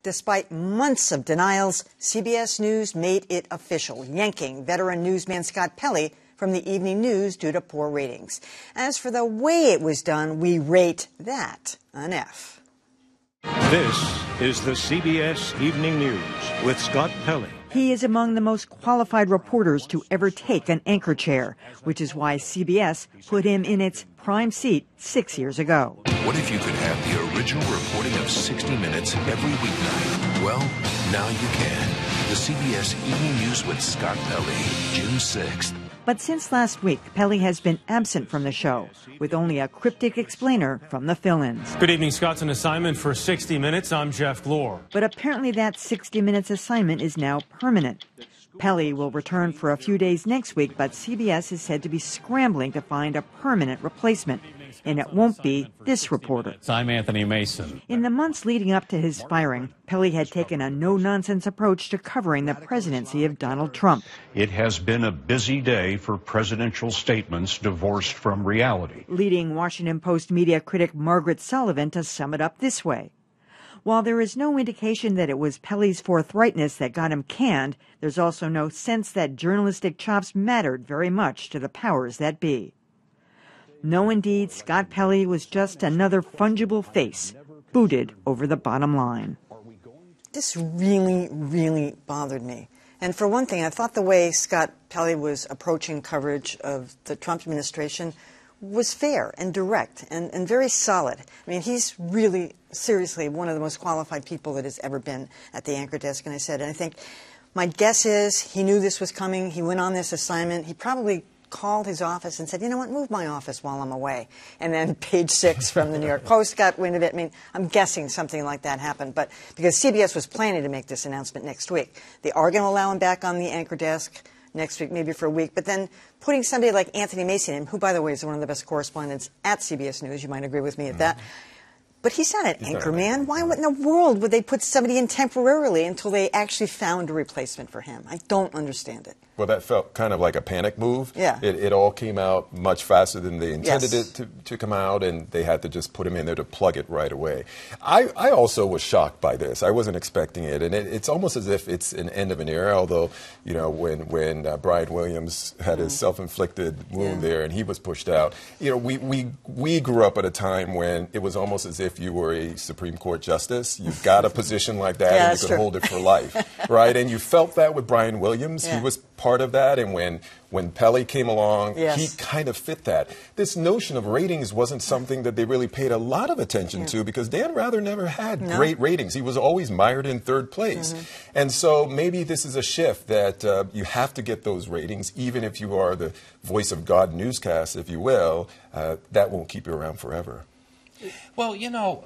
Despite months of denials, CBS News made it official, yanking veteran newsman Scott Pelley from the evening news due to poor ratings. As for the way it was done, we rate that an F. This is the CBS Evening News with Scott Pelley. He is among the most qualified reporters to ever take an anchor chair, which is why CBS put him in its prime seat 6 years ago. What if you could have the original reporting of 60 Minutes every weeknight? Well, now you can. The CBS Evening News with Scott Pelley, June 6th. But since last week, Pelley has been absent from the show, with only a cryptic explainer from the fill-ins. Good evening, Scott's an assignment for 60 Minutes. I'm Jeff Glor. But apparently that 60 Minutes assignment is now permanent. Pelley will return for a few days next week, but CBS is said to be scrambling to find a permanent replacement. And it won't be this reporter. I'm Anthony Mason. In the months leading up to his firing, Pelley had taken a no-nonsense approach to covering the presidency of Donald Trump. It has been a busy day for presidential statements divorced from reality. Leading Washington Post media critic Margaret Sullivan to sum it up this way. While there is no indication that it was Pelley's forthrightness that got him canned, there's also no sense that journalistic chops mattered very much to the powers that be. No, indeed, Scott Pelley was just another fungible face, booted over the bottom line. This really, really bothered me. And for one thing, I thought the way Scott Pelley was approaching coverage of the Trump administration was fair and direct and very solid. I mean, he's really, seriously, one of the most qualified people that has ever been at the anchor desk. And I think my guess is he knew this was coming. He went on this assignment. He probably called his office and said, you know what, move my office while I'm away. And then Page 6 from the New York Post got wind of it. I mean, I'm guessing something like that happened. But because CBS was planning to make this announcement next week, they are going to allow him back on the anchor desk next week, maybe for a week. But then putting somebody like Anthony Mason in, who, by the way, is one of the best correspondents at CBS News, you might agree with me at that. But he's not an anchor man. Why in the world would they put somebody in temporarily until they actually found a replacement for him? I don't understand it. Well, that felt kind of like a panic move. Yeah. It all came out much faster than they intended it to come out, and they had to just put him in there to plug it right away. I also was shocked by this. I wasn't expecting it, and it's almost as if it's an end of an era, although, you know, when Brian Williams had his self-inflicted wound there and he was pushed out, you know, we grew up at a time when it was almost as if you were a Supreme Court justice. You've got a position like that, and you could hold it for life, right? And you felt that with Brian Williams. He was part of that, and when Pelley came along, he kind of fit that. This notion of ratings wasn't something that they really paid a lot of attention to, because Dan Rather never had great ratings. He was always mired in third place. And so maybe this is a shift that you have to get those ratings, even if you are the voice of God newscast, if you will. That won't keep you around forever. Well, you know,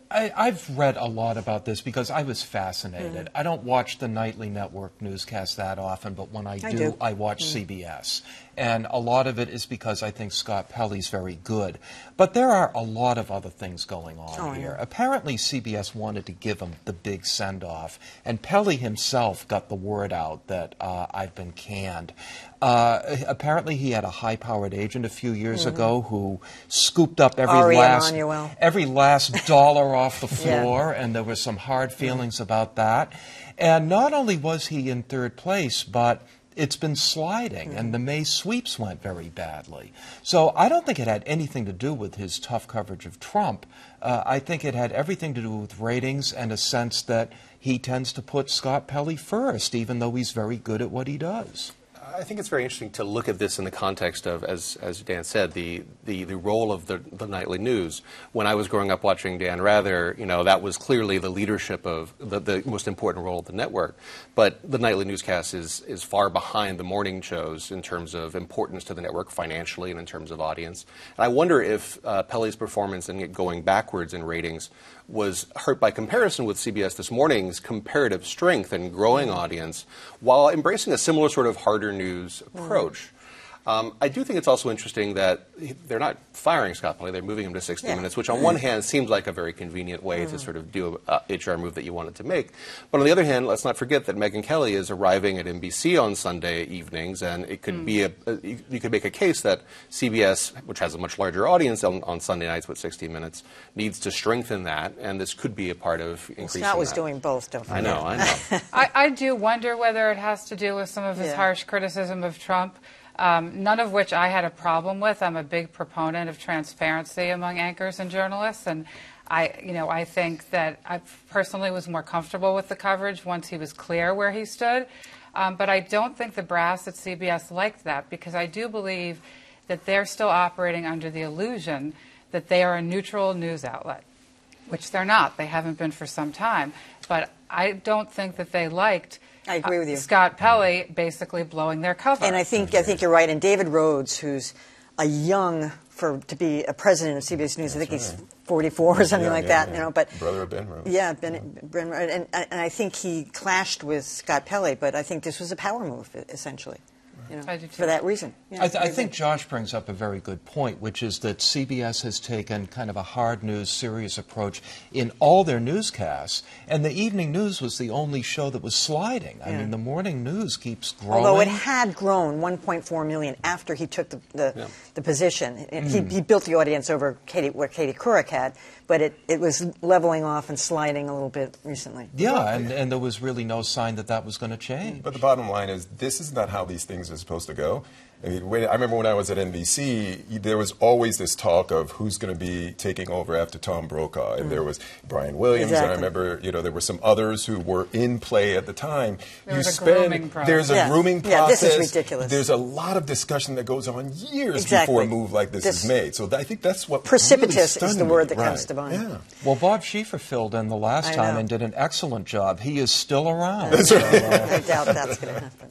I've read a lot about this because I was fascinated. I don't watch the nightly network newscast that often, but when I do, I watch CBS. And a lot of it is because I think Scott Pelley's very good. But there are a lot of other things going on here. Apparently, CBS wanted to give him the big send-off, and Pelley himself got the word out that I've been canned. Apparently, he had a high-powered agent a few years ago who scooped up every last dollar off the floor, and there were some hard feelings about that. And not only was he in third place, but it's been sliding, and the May sweeps went very badly. So I don't think it had anything to do with his tough coverage of Trump. I think it had everything to do with ratings and a sense that he tends to put Scott Pelley first, even though he's very good at what he does. I think it's very interesting to look at this in the context of, as Dan said, the role of the nightly news. When I was growing up watching Dan Rather, you know, that was clearly the leadership of the most important role of the network. But the nightly newscast is far behind the morning shows in terms of importance to the network financially and in terms of audience. And I wonder if Pelley's performance and going backwards in ratings was hurt by comparison with CBS This Morning's comparative strength and growing audience while embracing a similar sort of harder news approach. I do think it's also interesting that they're not firing Scott Pelley, they're moving him to 60 Minutes, which on one hand seems like a very convenient way to sort of do a HR move that you wanted to make. But on the other hand, let's not forget that Megyn Kelly is arriving at NBC on Sunday evenings, and it could be you could make a case that CBS, which has a much larger audience on Sunday nights with 60 Minutes, needs to strengthen that, and this could be a part of increasing Scott was that. doing both, don't forget. I know. I do wonder whether it has to do with some of his harsh criticism of Trump. None of which I had a problem with. I'm a big proponent of transparency among anchors and journalists, and I think that I personally was more comfortable with the coverage once he was clear where he stood. But I don't think the brass at CBS liked that, because I do believe that they're still operating under the illusion that they are a neutral news outlet, which they're not. They haven't been for some time. But I don't think that they liked I agree with you. Scott Pelley basically blowing their cover. And I think you're right. And David Rhodes, who's to be a president of CBS News, I think he's 44 or something like that. You know, but brother of Ben Rhodes. Yeah, Ben Rhodes, and I think he clashed with Scott Pelley, but I think this was a power move essentially. You know, for that reason. Yeah, I think Josh brings up a very good point, which is that CBS has taken kind of a hard news, serious approach in all their newscasts, and the evening news was the only show that was sliding. I mean, the morning news keeps growing. Although it had grown 1.4 million after he took the position. He built the audience over where Katie Couric had, but it was leveling off and sliding a little bit recently. Yeah, and there was really no sign that that was going to change. But the bottom line is, this is not how these things are supposed to go. I mean, I remember when I was at NBC, there was always this talk of who's going to be taking over after Tom Brokaw. And there was Brian Williams, and I remember, there were some others who were in play at the time. There's a grooming process. There's a grooming process. Yeah, this is ridiculous. There's a lot of discussion that goes on years before a move like this is made. So I think that's what precipitous really is the word that comes to mind. Yeah. Well, Bob Schieffer filled in the last time and did an excellent job. He is still around. That's right. I doubt that's going to happen.